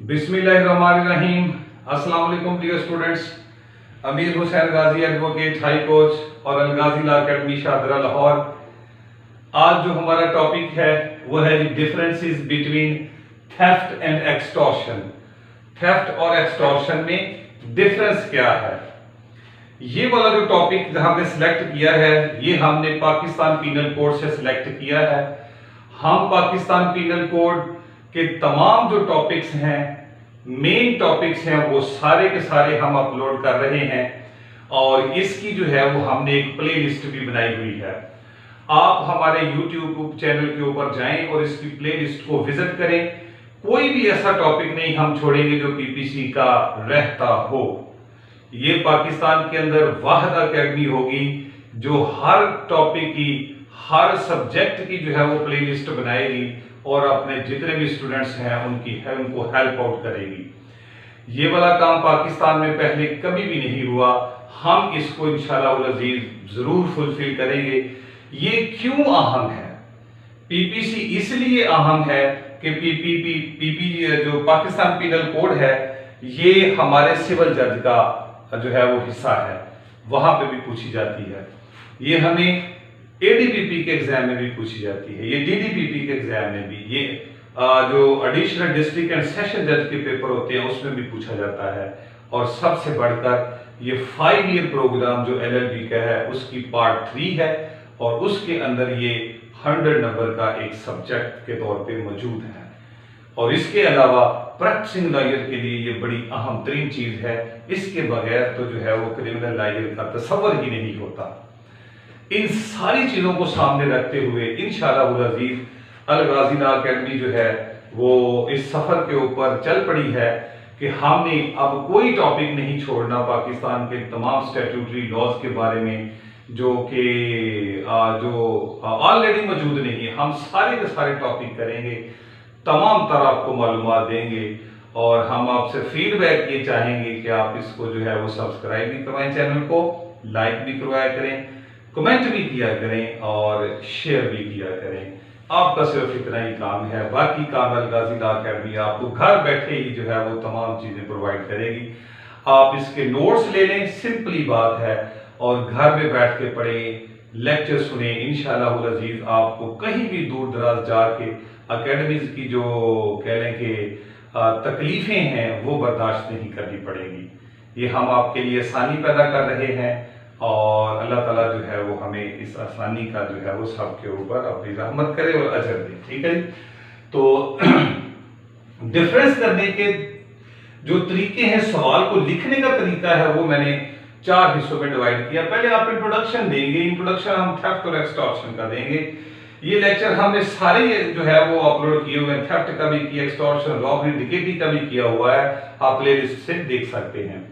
बिस्मिल्लाहिर्रहमानिर्रहीम। अस्सलाम वालेकुम डियर स्टूडेंट्स। अमीर हुसैन गाजी एडवोकेट हाई कोच और अलगाजी लॉ अकेडमी शाहदरा लाहौर। आज जो हमारा टॉपिक है वो है differences between theft and extortion. Theft और एक्सटॉर्शन में डिफरेंस क्या है, ये वाला जो टॉपिक हमने सिलेक्ट किया है ये हमने पाकिस्तान पीनल कोड से सिलेक्ट किया है। हम पाकिस्तान पीनल कोड के तमाम जो टॉपिक्स हैं, मेन टॉपिक्स हैं, वो सारे के सारे हम अपलोड कर रहे हैं और इसकी जो है वो हमने एक प्ले लिस्ट भी बनाई हुई है। आप हमारे YouTube चैनल के ऊपर जाएं और इसकी प्ले लिस्ट को विजिट करें। कोई भी ऐसा टॉपिक नहीं हम छोड़ेंगे जो पीपीसी का रहता हो। ये पाकिस्तान के अंदर वाहिद अकेडमी होगी जो हर टॉपिक की, हर सब्जेक्ट की जो है वो प्ले लिस्ट बनाएगी और अपने जितने भी स्टूडेंट्स हैं उनको हेल्प आउट करेगी। ये वाला काम पाकिस्तान में पहले कभी भी नहीं हुआ। हम इसको इंशाअल्लाह अज़ीज जरूर फुलफिल करेंगे। ये क्यों अहम है? पीपीसी इसलिए अहम है कि पीपी जो पाकिस्तान पीनल कोड है ये हमारे सिविल जज का जो है वो हिस्सा है, वहां पे भी पूछी जाती है। ये हमें एडीपीपी के एग्जाम में भी पूछी जाती है, ये डीडीपीपी के एग्जाम में भी, ये जो एडिशनल डिस्ट्रिक्ट एंड सेशन जज के पेपर होते हैं उसमें भी पूछा जाता है। और सबसे बढ़कर ये 5 ईयर प्रोग्राम जो एलएलबी का है उसकी पार्ट 3 है और उसके अंदर ये 100 नंबर का एक सब्जेक्ट के तौर पे मौजूद है। और इसके अलावा प्रैक्टिसिंग लॉयर के लिए ये बड़ी अहम तरीन चीज है। इसके बगैर तो जो है वो क्रिमिनल लॉयर का तस्वर ही नहीं होता। इन सारी चीजों को सामने रखते हुए इंशाअल्लाह अज़ीज अलगाजी लॉ अकेडमी जो है वो इस सफर के ऊपर चल पड़ी है कि हमने अब कोई टॉपिक नहीं छोड़ना पाकिस्तान के तमाम स्टैट्यूटरी लॉज के बारे में जो कि ऑलरेडी मौजूद नहीं है। हम सारे के सारे टॉपिक करेंगे, तमाम तरह आपको मालूमात देंगे और हम आपसे फीडबैक ये चाहेंगे कि आप इसको जो है वो सब्सक्राइब भी करवाएं, चैनल को लाइक भी करवाया करें, कमेंट भी किया करें और शेयर भी किया करें। आपका सिर्फ इतना ही काम है, बाकी काम अलगाजी लॉ अकेडमी आपको घर बैठे ही जो है वो तमाम चीजें प्रोवाइड करेगी। आप इसके नोट्स ले लें, सिंपली बात है, और घर में बैठ के पढ़ें, लेक्चर सुने। इंशाअल्लाह अज़ीज आपको कहीं भी दूर दराज जाके अकेडमीज की जो कह लें कि तकलीफें हैं वो बर्दाश्त नहीं करनी पड़ेंगी। ये हम आपके लिए आसानी पैदा कर रहे हैं और अल्लाह ताला जो है वो हमें इस आसानी का जो है वो सबके ऊपर अपनी रहमत करे और अजर दे। ठीक है जी। तो डिफरेंस करने के जो तरीके हैं, सवाल को लिखने का तरीका है, वो मैंने 4 हिस्सों में डिवाइड किया। पहले आप इंट्रोडक्शन देंगे, इंट्रोडक्शन हम थेफ्ट और एक्सटॉर्शन का देंगे। ये लेक्चर हमने सारे जो है वो अपलोड किए हुए हैं, थेफ्ट का भी किया, एक्सटॉर्शन, रॉबरी, डिकेटी का भी किया हुआ है, आप प्लेलिस्ट से देख सकते हैं।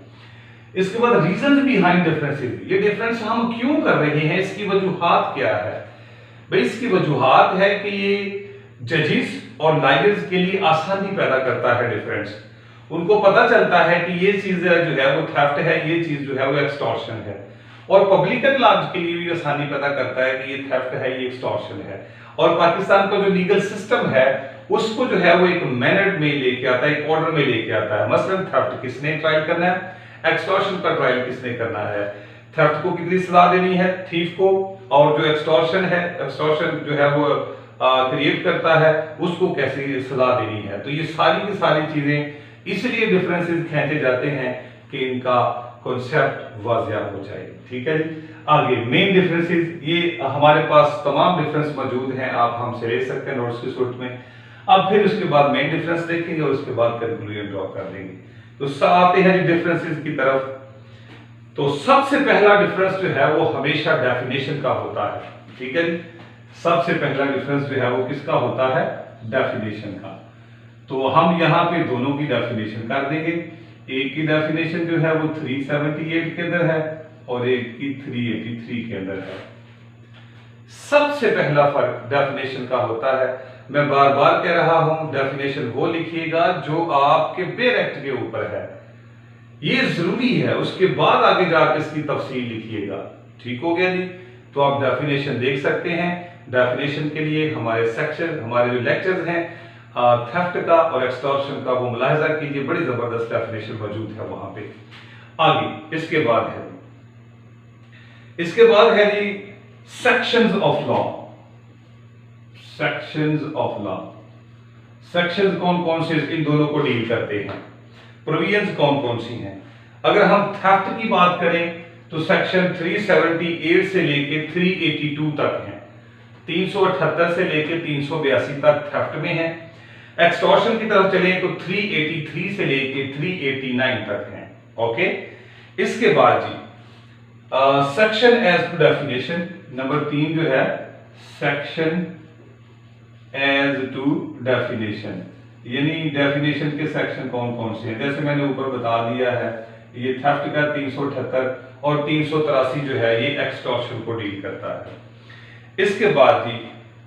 इसके बाद रीजन बिहाइंड डिफरेंसेस, ये डिफरेंस हम क्यों कर रहे हैं, इसकी वजूहात क्या है। भाई इसकी वजूहात है कि ये जजेस और लॉयर्स के लिए आसानी पैदा करता है। डिफरेंस उनको पता चलता है कि ये चीज जो है वो थेफ्ट है, ये चीज जो है वो एक्सटॉर्शन है, और पब्लिक लॉज के लिए भी आसानी पैदा करता है कि ये थेफ्ट है, ये एक्सटॉर्शन है। और पाकिस्तान का जो लीगल सिस्टम है उसको जो है वो एक मैनर में लेके आता है, एक ऑर्डर में लेके आता है। मसलन थेफ्ट किसने ट्रायल करना है, एक्सटॉर्शन का ट्रायल किसने करना है, थेफ्ट को कितनी सजा देनी है थीफ को, और जो एक्सटॉर्शन है, एक्सटॉर्शन जो है वो क्रिएट करता है उसको कैसे सजा देनी है। तो ये सारी की सारी चीजें इसलिए डिफरेंसेस खींचे जाते हैं कि इनका कॉन्सेप्ट वाज़िया हो जाए। ठीक है जी। आगे मेन डिफरेंसेस, ये हमारे पास तमाम डिफरेंस मौजूद हैं, आप हमसे ले सकते हैं नोट्स की सूरत में। अब फिर उसके बाद मेन डिफरेंस देखेंगे और उसके बाद कंक्लूजन ड्रॉ कर देंगे। तो आते हैं जी डिफरेंसेस की तरफ। तो सबसे पहला डिफरेंस जो है वो हमेशा डेफिनेशन का होता है। ठीक है जी। सबसे पहला डिफरेंस जो है वो किसका होता है, डेफिनेशन का। तो हम यहाँ पे दोनों की डेफिनेशन कर देंगे। एक की डेफिनेशन जो है वो 378 के अंदर है और एक की 383 के अंदर है। सबसे पहला फर्क डेफिनेशन का होता है। मैं बार बार कह रहा हूं, डेफिनेशन वो लिखिएगा जो आपके बेयर एक्ट के ऊपर है, ये जरूरी है। उसके बाद आगे जाकर इसकी तफसील लिखिएगा। ठीक हो गया जी। तो आप डेफिनेशन देख सकते हैं। डेफिनेशन के लिए हमारे सेक्शन, हमारे जो लेक्चर्स हैं थेफ्ट का और एक्सटॉर्शन का वो मुलाहिजा कीजिए, बड़ी जबरदस्त डेफिनेशन मौजूद है वहां पे। आगे इसके बाद है जी sections of law. Sections of law, sections कौन कौन से इन दोनों को डील करते हैं, प्रोविजंस कौन कौन सी हैं। अगर हम थेफ्ट की बात करें तो सेक्शन 378 से लेके 382 तक है, 378 से लेके 382 तक थेफ्ट में है। एक्सटॉर्शन की तरफ चलें तो 383 से लेके 389 तक है। ओके, इसके बाद जी section as to definition, number 3 जो है सेक्शन एज टू डेफिनेशन, यानी डेफिनेशन के सेक्शन कौन कौन से हैं। जैसे मैंने ऊपर बता दिया है, ये थेफ्ट का 378 और 383 जो है ये एक्सटॉर्शन को डील करता है। इसके बाद जी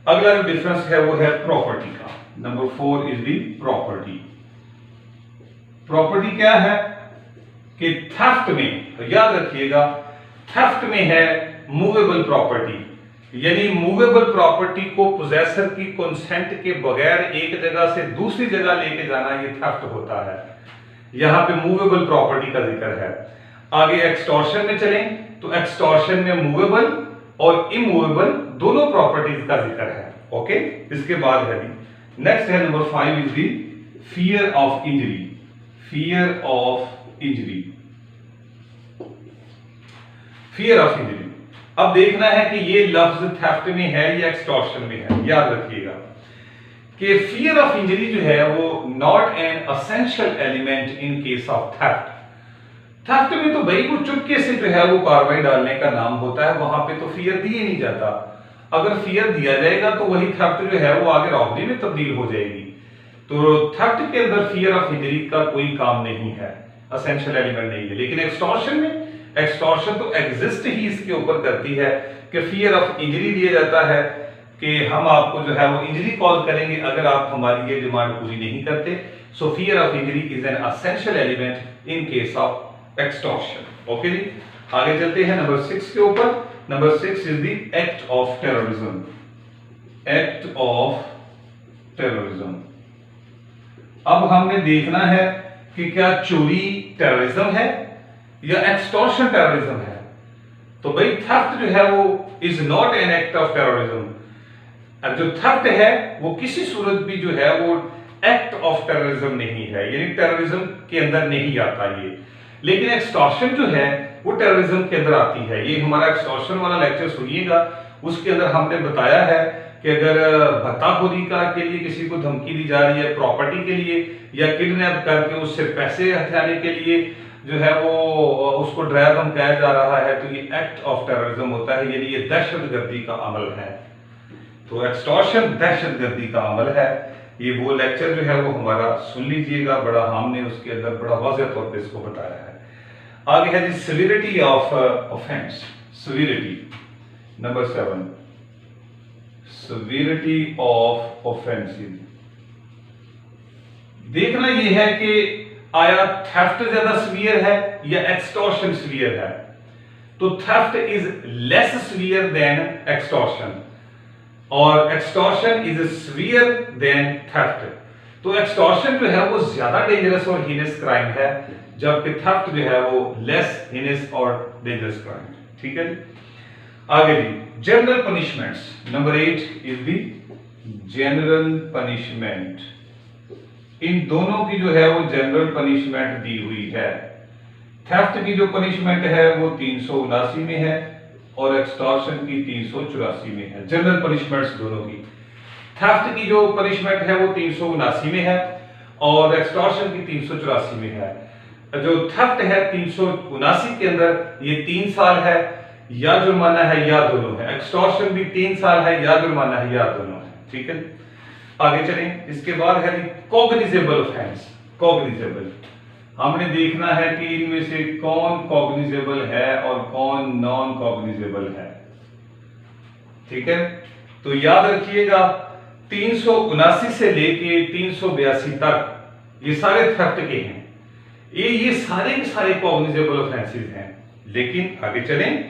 अगला जो डिफरेंस है वो है प्रॉपर्टी का। Number 4 is the property. Property क्या है कि थेफ्ट में, याद रखिएगा, थेफ्ट में है मूवेबल प्रॉपर्टी, यानी मूवेबल प्रॉपर्टी को पोजेसर की कंसेंट के बगैर एक जगह से दूसरी जगह लेके जाना, ये थेफ्ट होता है। यहां पे मूवेबल प्रॉपर्टी का जिक्र है। आगे एक्सटॉर्शन में चलें तो एक्सटॉर्शन में मूवेबल और इमूवेबल दोनों प्रॉपर्टीज का जिक्र है। ओके, इसके बाद है नेक्स्ट है number 5 is the fear of injury. Fear of injury, fear of injury. अब देखना है कि ये लफ्ज थेफ्ट में है या एक्सटॉर्शन में है। याद रखिएगा कि फियर ऑफ इंजरी जो है वो not an essential element in case of theft. Theft में तो भाई वो चुपके से जो है वो कार्रवाई डालने का नाम होता है, वहां पे तो फियर दिए नहीं जाता। अगर फियर दिया जाएगा तो वही थेफ्ट जो है वो आगे रॉबरी में तब्दील हो जाएगी। तो थेफ्ट के अंदर फियर ऑफ इंजरी का कोई काम नहीं है, एसेंशियल एलिमेंट नहीं है। लेकिन एक्सटॉर्शन में, एक्सटॉर्शन तो एग्जिस्ट ही इसके ऊपर करती है कि फियर ऑफ इंजरी दिया जाता है कि हम आपको जो है वो इंजरी कॉल करेंगे अगर आप हमारी ये डिमांड पूरी नहीं करते। So fear of injury is an essential element in case of extortion. Okay जी, आगे चलते हैं नंबर 6 के ऊपर। Number 6 is the act of terrorism. Act of terrorism, अब हमने देखना है कि क्या चोरी टेररिज्म है या एक्सटॉर्शन टेररिज्म है। तो भाई थेफ्ट जो है वो is not an act of terrorism. अब जो थेफ्ट है वो किसी सूरत भी जो है वो एक्ट ऑफ टेररिज्म नहीं है, यानी टेररिज्म के अंदर नहीं आता ये। लेकिन एक्सटॉर्शन जो है वो टेररिज्म के अंदर आती है। ये हमारा एक्सटॉर्शन वाला लेक्चर सुनिएगा, उसके अंदर हमने बताया है कि अगर भत्ताखोरी का के लिए किसी को धमकी दी जा रही है प्रॉपर्टी के लिए, या किडनैप करके उससे पैसे हथियाने के लिए जो है वो उसको डराया धमकाया जा रहा है, तो ये एक्ट ऑफ टेररिज्म होता है, यानी ये दहशतगर्दी का अमल है। तो एक्सटॉर्शन दहशतगर्दी का अमल है। ये वो लेक्चर जो है वो हमारा सुन लीजिएगा, बड़ा हमने उसके अंदर बड़ा वाज़ेह तौर पे इसको बताया है। आगे है जी severity of offence. Severity number 7, severity of offensive. देखना यह है कि आया थेफ्ट ज्यादा सीवियर है या एक्सटॉर्शन सीवियर है। तो theft is less severe than extortion और extortion is severe than theft. तो एक्सटॉर्शन जो है वो ज्यादा डेंजरस और हीनस क्राइम है, जबकि थेफ्ट जो है वो लेस हीनस और डेंजरस क्राइम। ठीक है जी, आगे जी general punishments. Number 8 is the general punishment. इन दोनों की जो है वो जनरल पनिशमेंट दी हुई है। थेफ्ट की जो पनिशमेंट है वो 379 में है और एक्सटॉर्शन की 384 में है। जनरल पनिशमेंट्स दोनों की, थेफ्ट की जो पनिशमेंट है वो 379 में है और एक्सटॉर्शन की 384 में है। जो थेफ्ट है 379 के अंदर ये 3 साल है या जुर्माना है या दोनों है। एक्सटॉर्शन भी 3 साल है या जुर्माना है या दोनों है। ठीक है, आगे चलें। इसके बाद है कॉग्निजेबल ऑफेंस। कॉग्निजेबल, हमने देखना है कि इनमें से कौन कॉग्निजेबल है और कौन नॉन कॉग्निजेबल है। ठीक है, तो याद रखिएगा 379 से लेके 382 तक ये सारे थेफ्ट के हैं। ये सारे के सारे कॉग्निजेबल ऑफेंसेस हैं। लेकिन आगे चलें,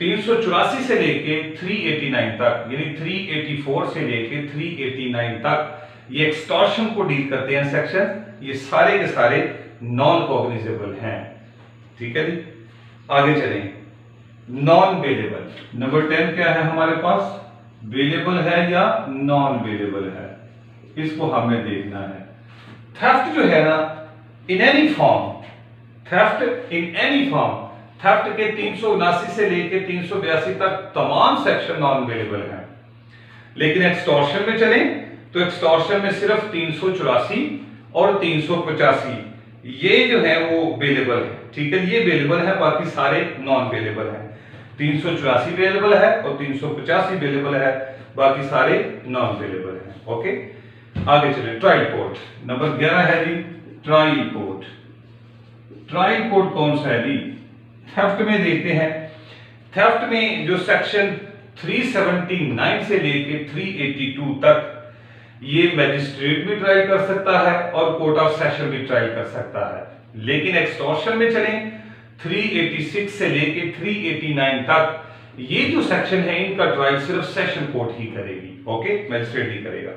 384 से लेके 389 तक, यानी 384 से लेके 389 तक ये एक्सटॉर्शन को डील करते हैं सेक्शन, ये सारे के सारे नॉन कॉग्निजेबल हैं। ठीक है जी, आगे चलें। नॉन बेलेबल, नंबर 10 क्या है हमारे पास, बेलेबल है या नॉन बेलेबल है, इसको हमें देखना है। थेफ्ट जो है ना, in any form, theft in any form, theft के 379 से लेकर 382 तक तमाम सेक्शन नॉन बेलेबल हैं। लेकिन एक्सटॉर्शन में चलें तो एक्सटॉर्शन में सिर्फ 384 और 385 ये जो है वो बेलेबल है। ठीक है, ये बेलेबल है, बाकी सारे नॉन बेलेबल हैं। 384 बेलेबल है और 385 बेलेबल है, बाकी सारे नॉन बेलेबल हैं। ओके, आगे चले। ट्रायल कोर्ट नंबर 11 है जी, ट्रायल कोर्ट। ट्रायल कोर्ट कौन सा है जी? थेफ्ट में देखते हैं। थेफ्ट में जो सेक्शन 379 से लेके 382 तक, ये मैजिस्ट्रेट भी ट्रायल कर सकता है और कोर्ट ऑफ सेशन भी ट्रायल कर सकता है। लेकिन एक्सटॉर्शन में चलें 386 से लेके 389 तक, ये जो सेक्शन है इनका ट्रायल सिर्फ सेशन कोर्ट ही करेगी। ओके, मैजिस्ट्रेट ही करेगा।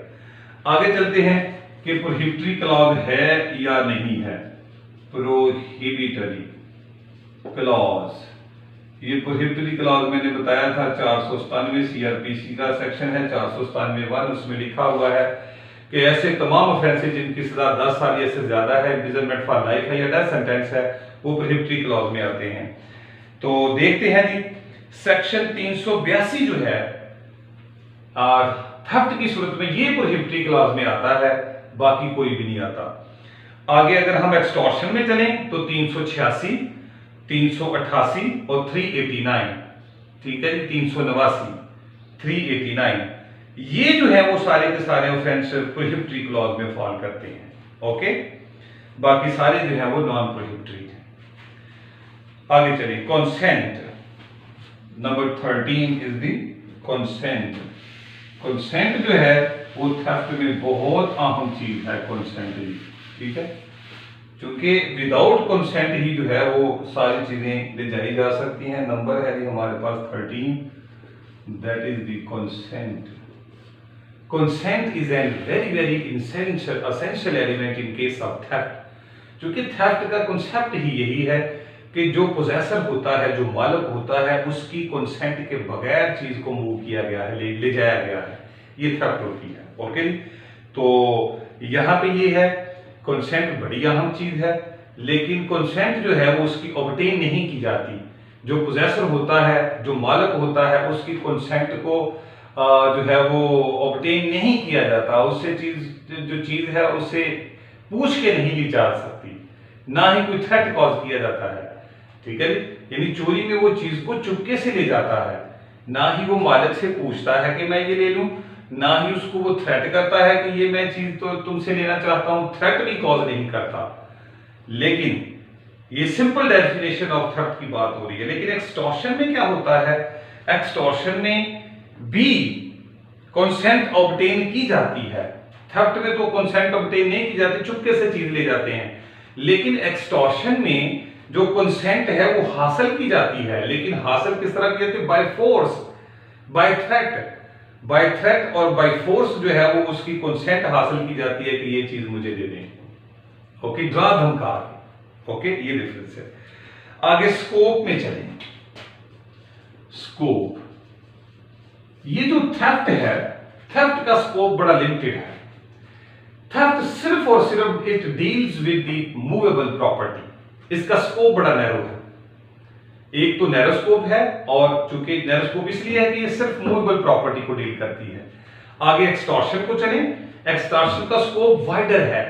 आगे चलते हैं कि प्रोहिबिटरी क्लॉज है या नहीं है। प्रोहिबिटरी क्लॉज, ये प्रोहिबिटरी क्लॉज मैंने बताया था 497 सीआरपीसी का सेक्शन है 497(1), उसमें लिखा हुआ है कि ऐसे तमाम ऑफेंसेस जिनकी सजा 10 साल या से ज्यादा है, इम्प्रिजनमेंट फॉर लाइफ है या डेथ सेंटेंस है, वो प्रोहिबिटरी क्लॉज में आते हैं। तो देखते हैं जी, सेक्शन 382 जो है थेफ्ट की सूरत में ये प्रोहिबिटरी क्लॉज में आता है, बाकी कोई भी नहीं आता। आगे अगर हम एक्सटॉर्शन में चलें तो 386, 388 और 389, ठीक है जी, 389, 389, ये जो है वो सारे के सारे ऑफेंस प्रोहिबिटरी क्लॉज में फॉल करते हैं। ओके, बाकी सारे जो है वो नॉन प्रोहिबिटरी हैं। आगे चलिए, consent number 13 is the consent. Consent जो है वो थेफ्ट में बहुत अहम चीज है कंसेंट ही। ठीक है, क्योंकि विदाउट कंसेंट ही जो है वो सारी चीजें ले जाई जा सकती हैं। नंबर है जी हमारे पास 13, that is the consent. Consent is an very very essential element in case of theft, क्योंकि थेफ्ट का कंसेप्ट ही यही है कि जो पोजेसर होता है, जो मालिक होता है, उसकी कंसेंट के बगैर चीज को मूव किया गया है, ले जाया गया है, ये थेफ्ट होती है। ओके, तो यहाँ पे ये है कंसेंट बड़ी अहम चीज है, लेकिन कंसेंट जो है वो उसकी ऑब्टेन नहीं की जाती। जो पोजेसर होता है, जो मालिक होता है, उसकी कंसेंट को जो है वो ऑब्टेन नहीं किया जाता, उससे जो चीज है उससे पूछ के नहीं ली जा सकती, ना ही कोई थ्रेट कॉज किया जाता है। ठीक है, यानी चोरी में वो चीज को चुपके से ले जाता है, ना ही वो मालिक से पूछता है कि मैं ये ले लूं, ना ही उसको वो थ्रेट करता है कि ये मैं चीज तो तुमसे लेना चाहता हूं, थ्रेट भी कॉज नहीं करता। लेकिन ये सिंपल डेफिनेशन ऑफ थेफ्ट की बात हो रही है। लेकिन एक्सटॉर्शन में क्या होता है, एक्सटॉर्शन में भी कंसेंट ऑब्टेन की जाती है। थेफ्ट में तो कंसेंट ऑब्टेन नहीं की जाती, चुपके से चीज ले जाते हैं। लेकिन एक्सटॉर्शन में जो कंसेंट है वो हासिल की जाती है, लेकिन हासिल किस तरह की जाती है? By force, by threat. By threat और बाय फोर्स जो है वो उसकी कंसेंट हासिल की जाती है कि ये चीज मुझे दे दें। ओके, ड्रा धमका। ओके, ये डिफरेंस है। आगे स्कोप में चलें। स्कोप, ये जो थेफ्ट है, थेफ्ट का स्कोप बड़ा लिमिटेड है। थेफ्ट सिर्फ और सिर्फ it deals with the movable property, इसका स्कोप बड़ा नैरो है। एक तो नैरो स्कोप है, और चूंकि नैरो स्कोप इसलिए है कि ये सिर्फ मूवेबल प्रॉपर्टी को डील करती है। आगे एक्सटॉर्शन को चलें, एक्सटॉर्शन का स्कोप वाइडर है।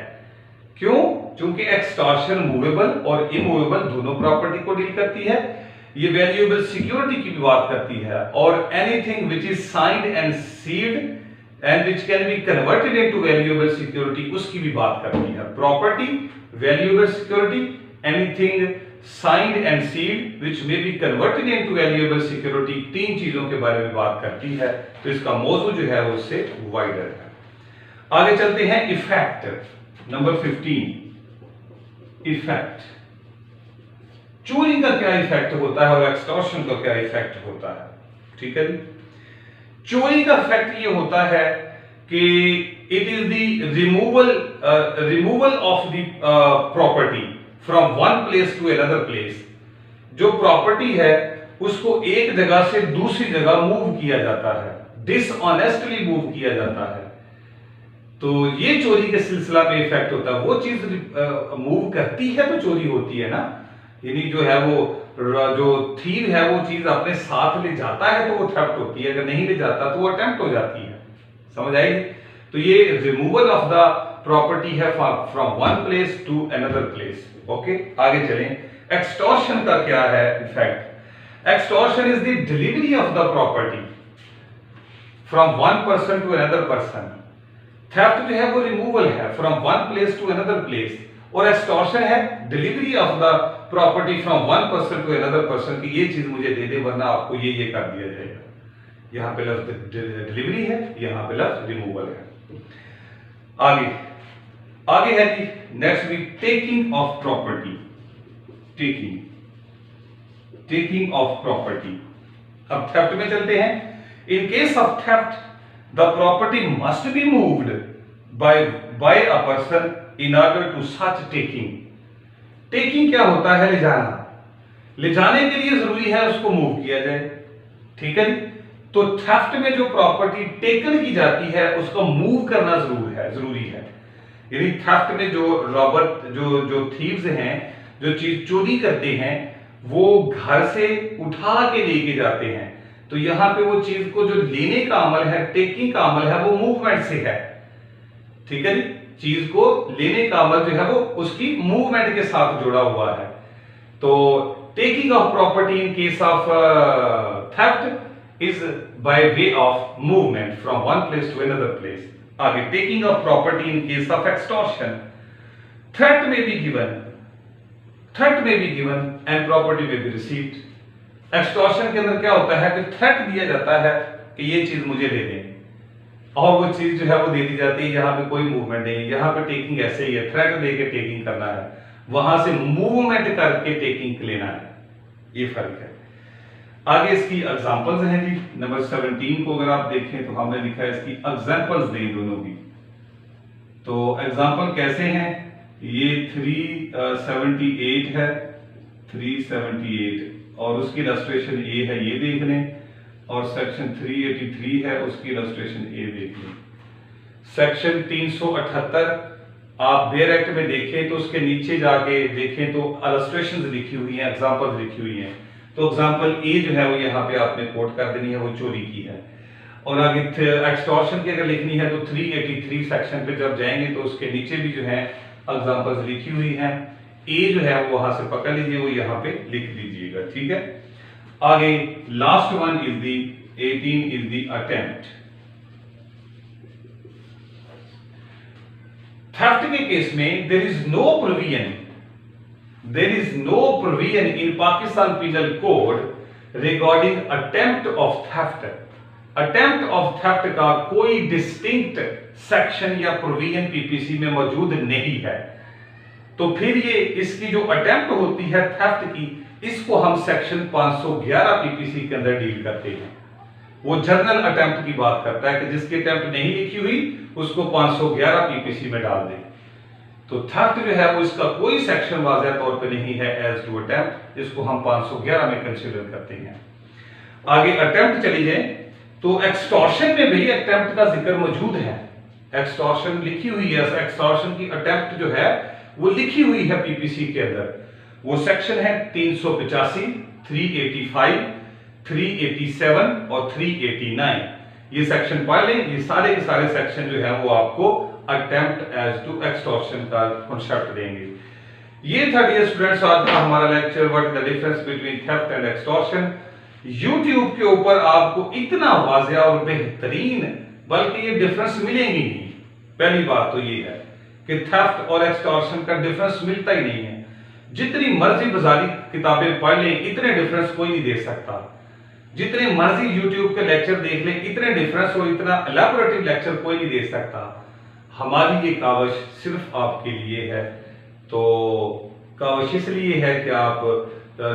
क्यों? क्योंकि एक्सटॉर्शन मूवेबल और इमूवेबल दोनों प्रॉपर्टी को डील करती है। ये वैल्यूएबल सिक्योरिटी की भी बात करती है, और anything which is signed and sealed and which can be converted into valuable security, उसकी भी बात करती है। Property, valuable security, anything signed and sealed which may be converted into valuable security, तीन चीजों के बारे में बात करती है। तो इसका मौजू जो है वो उससे वाइडर है। आगे चलते हैं इफेक्ट नंबर 15। इफेक्ट, चोरी का क्या इफेक्ट होता है और एक्सटॉर्शन का क्या इफेक्ट होता है? ठीक है, चोरी का इफेक्ट ये होता है कि it is the removal of the property from one place to another place. जो प्रॉपर्टी है उसको एक जगह से दूसरी जगह मूव किया जाता है, डिसऑनेस्टली मूव किया जाता है। तो ये चोरी के सिलसिला में इफेक्ट होता है। वो चीज मूव करती है तो चोरी होती है ना, यानी जो है वो जो थीव है वो चीज अपने साथ ले जाता है तो वो थेफ्ट होती है, अगर नहीं ले जाता तो वो अटेम्प्ट हो जाती है। समझ आई? तो ये रिमूवल ऑफ द प्रॉपर्टी है from one place to another place. Okay, आगे चलें। एक्सटॉर्शन का क्या है effect? Extortion is the delivery of the property from one person to another person. Theft जो है वो रिमूवल है from one place to another place, और एक्सटॉर्शन है delivery of the property from one person to another person, की ये चीज मुझे दे दे वरना आपको ये कर दिया जाएगा। यहां पे लफ्ज डिलीवरी है, यहां पे लफ्ज रिमूवल है। आगे आगे है जी नेक्स्ट भी taking of property. Taking of property. अब थेफ्ट में चलते हैं। इन case of theft the property must be moved by a person in order to such taking। taking क्या होता है? ले जाना। ले जाने के लिए जरूरी है उसको मूव किया जाए, ठीक है जी। तो थेफ्ट में जो प्रॉपर्टी टेकन की जाती है उसको मूव करना जरूरी है। यानी थेफ्ट में जो रॉबर जो थीव्स हैं, जो चीज चोरी करते हैं, वो घर से उठा के लेके जाते हैं। तो यहां पे वो चीज को जो लेने का अमल है, टेकिंग का अमल है, वो मूवमेंट से है, ठीक है जी। चीज को लेने का अमल जो है वो उसकी मूवमेंट के साथ जुड़ा हुआ है। तो taking of property in case of theft is by way of movement from one place to another place. आगे taking of property in case of extortion. Threat में भी गिवन एंड प्रॉपर्टी में भी रिसीव्ड। एक्सटॉर्शन के अंदर क्या होता है कि थ्रेट दिया जाता है कि ये चीज मुझे दे दें, और वो चीज जो है वो दे दी जाती है। यहाँ पे कोई मूवमेंट नहीं है, यहाँ पे टेकिंग ऐसे ही है, थ्रेट देके टेकिंग करना है, वहां से मूवमेंट करके टेकिंग लेना है, ये फर्क है। आगे इसकी एग्जांपल्स हैं जी। नंबर 17 को अगर आप देखें तो हमने लिखा है इसकी एग्जांपल्स दें दोनों की। तो एग्जांपल कैसे हैं? ये 378 है, 378 और उसकी इलस्ट्रेशन ए है, ये देख लें। और सेक्शन 383 है, उसकी इलस्ट्रेशन ए देख लें। सेक्शन 378 आप बेयर एक्ट में देखें तो उसके नीचे जाके देखें तो इलस्ट्रेशंस लिखी हुई हैं, एग्जांपल्स लिखी हुई हैं। तो एग्जांपल ए जो है वो यहाँ पे आपने कोट कर देनी है, वो चोरी की है। और आगे एक्सटॉर्शन की अगर लिखनी है तो 383 सेक्शन पे जब जाएंगे तो उसके नीचे भी जो है एग्जांपल्स लिखी हुई हैं। ए जो है वो वहां से पकड़ लीजिए, वो यहाँ पे लिख लीजिएगा, ठीक है। आगे last one is the 18 is the attempt. Theft के केस में there is no provision in Pakistan penal code regarding attempt of theft. Attempt of theft का कोई डिस्टिंक्ट सेक्शन या प्रोविजन पीपीसी में मौजूद नहीं है। तो फिर ये इसकी जो अटेम्प्ट होती है थेफ्ट की, इसको हम सेक्शन 511 पीपीसी के अंदर डील करते हैं। वो जनरल अटेम्प्ट की बात करता है कि जिसकी अटेम्प्ट नहीं लिखी हुई उसको 511 पीपीसी में डाल दें। तो थेफ्ट जो है वो इसका कोई सेक्शन वाज़ेह तौर पे नहीं है एज टू अटेम्प्ट, इसको हम 511 में कंसीडर करते हैं। आगे अटेम्प्ट चली जाए तो एक्सटॉर्शन में भी अटेम्प्ट का जिक्र मौजूद है। एक्सटॉर्शन लिखी हुई है, एक्सटॉर्शन की अटेम्प्ट जो है वो लिखी हुई है पीपीसी के अंदर। वो सेक्शन है 385, 385, 387 और 389। ये सेक्शन पढ़ लें। ये सारे के सारे सेक्शन जो है वो आपको अटेम्प्ट एज टू एक्सटॉर्शन का कॉन्सेप्ट देंगे। ये था डियर स्टूडेंट्स आज का हमारा lecture, what is the difference between theft and extortion. YouTube के ऊपर आपको इतना वाज़ेह और बेहतरीन बल्कि ये डिफरेंस मिलेंगे नहीं। पहली बात तो ये है कि थेफ्ट और एक्सटॉर्शन का डिफरेंस मिलता ही नहीं है। जितनी मर्जी बाजारी किताबें पढ़ लें इतने डिफरेंस कोई नहीं दे सकता। जितने मर्जी YouTube के लेक्चर देख लें इतने डिफरेंस और इतना एलैबोरेटिव लेक्चर कोई नहीं दे सकता। हमारी ये काविश सिर्फ आपके लिए है। तो काविश इसलिए है कि आप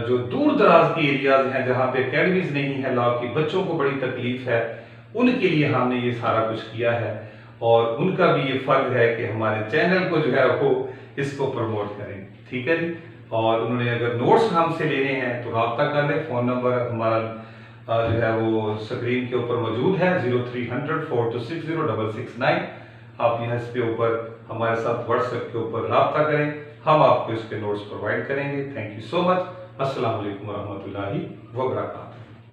जो दूर दराज के एरियाज हैं जहां पे एकेडमीज नहीं है लॉ की, बच्चों को बड़ी तकलीफ है, उनके लिए हमने ये सारा कुछ किया है। और उनका भी ये फर्ज है कि हमारे चैनल को जो है वो इसको प्रमोट करें। ठीक है जी। और उन्होंने अगर नोट्स हमसे लेने हैं तो रब्ता कर लें। फ़ोन नंबर हमारा जो है वो स्क्रीन के ऊपर मौजूद है 0300 4260 आप यहाँ इस पे ऊपर हमारे साथ व्हाट्सएप के ऊपर रब्ता करें, हम आपको इसके नोट्स प्रोवाइड करेंगे। Thank you so much. अस्सलाम वालेकुम रहमतुल्लाहि व बरकातहू।